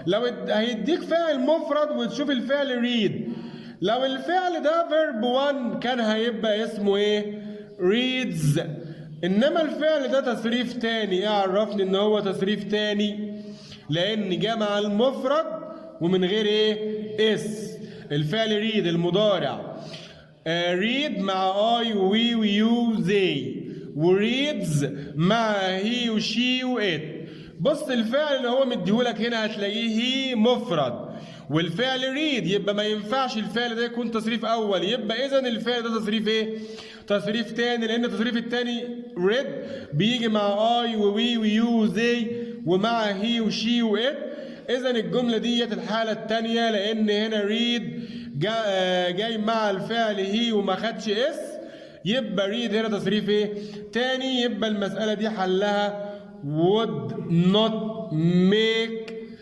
لو هيديك فعل مفرد وتشوف الفعل ريد، لو الفعل ده فيرب 1 كان هيبقى اسمه ايه؟ ريدز. انما الفعل ده تصريف تاني. ايه عرفني ان هو تصريف تاني؟ لان جمع المفرد ومن غير ايه؟ اس. الفعل ريد المضارع ريد مع اي وي ويو زي، وريدز مع هي وشي وات. بص الفعل اللي هو مديهولك هنا هتلاقيه هي مفرد، والفعل ريد يبقى ما ينفعش الفعل ده يكون تصريف اول، يبقى اذا الفعل ده تصريف ايه؟ تصريف تاني، لان التصريف التاني ريد بيجي مع اي ووي ويو وزي ومع هي وشي وات. اذا الجمله ديت الحاله الثانيه، لان هنا ريد جاي مع الفعل هي وما خدش اس، يبقى ريد هنا تصريف ايه؟ تاني. يبقى المساله دي حلها would not make